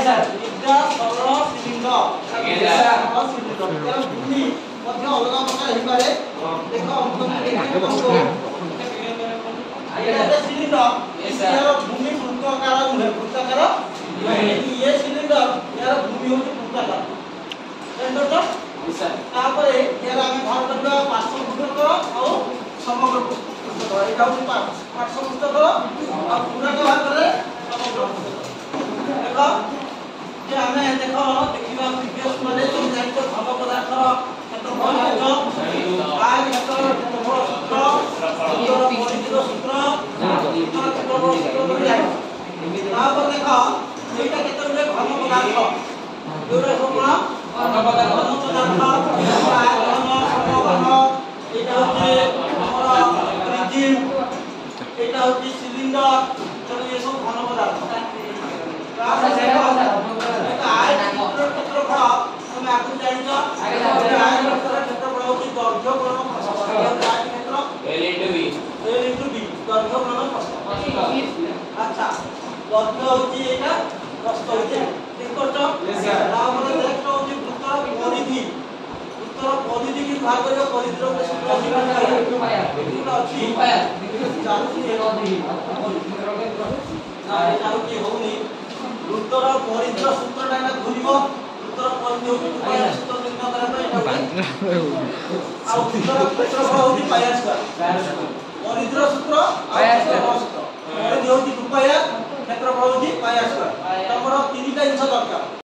दीर्घ सरल सिलिंडर भूमि मध्य अलग प्रकार हो पारे देखो सिलिंडर यार भूमि वृत्ताकार नुहे वृत्ताकार ये सिलिंडर यार भूमि होती वृत्ताकार तो तापरे यार आमे भाग करबा पार्श्व पृष्ठकर और समग्र पृष्ठकर एटा होती पार्श्व पृष्ठकर और पूरा का भाग करे समग्र पृष्ठकर देखो जे आमे देखो देखिबा प्रीवियस माने तुम जानितो घन पदार्थ क्षेत्रफल आयो आय क्षेत्र क्षेत्रफल सूत्र सूत्र परिचित सूत्र क्षेत्रफल सूत्र जाय तापर देखो एटा केते गुले घन पदार्थ जोरा कोन घन पदार्थ এটা হচ্ছে সিলিন্ডার চলো এই সব ঘন পদার্থ ক্ষেত্রফল তুমি আগে জানিছো আয়তনের ক্ষেত্রফল হচ্ছে দৈর্ঘ্য গুণন প্রস্থ ক্ষেত্র L * B দৈর্ঘ্য গুণন প্রস্থ আচ্ছা দৈর্ঘ্য হচ্ছে এটা প্রস্থ হচ্ছে ঠিক করছো তাহলে দেখো হচ্ছে বৃত্তর পরিধি বৃত্তর পরিধি কি ভাগ করে পরিধির সূত্র আছে उत्तर परिधि सूत्रटा ना घुरिबो उत्तर परिधि होती पाया सूत्र निर्णय करा तो एटा आ उत्तर क्षेत्रफल होती पाया स्क्वायर परिधि सूत्र पाया स्क्वायर परिधि होती 2 पाया क्षेत्रफल होती पाया स्क्वायर तमरो तीनटा जिंस दरकार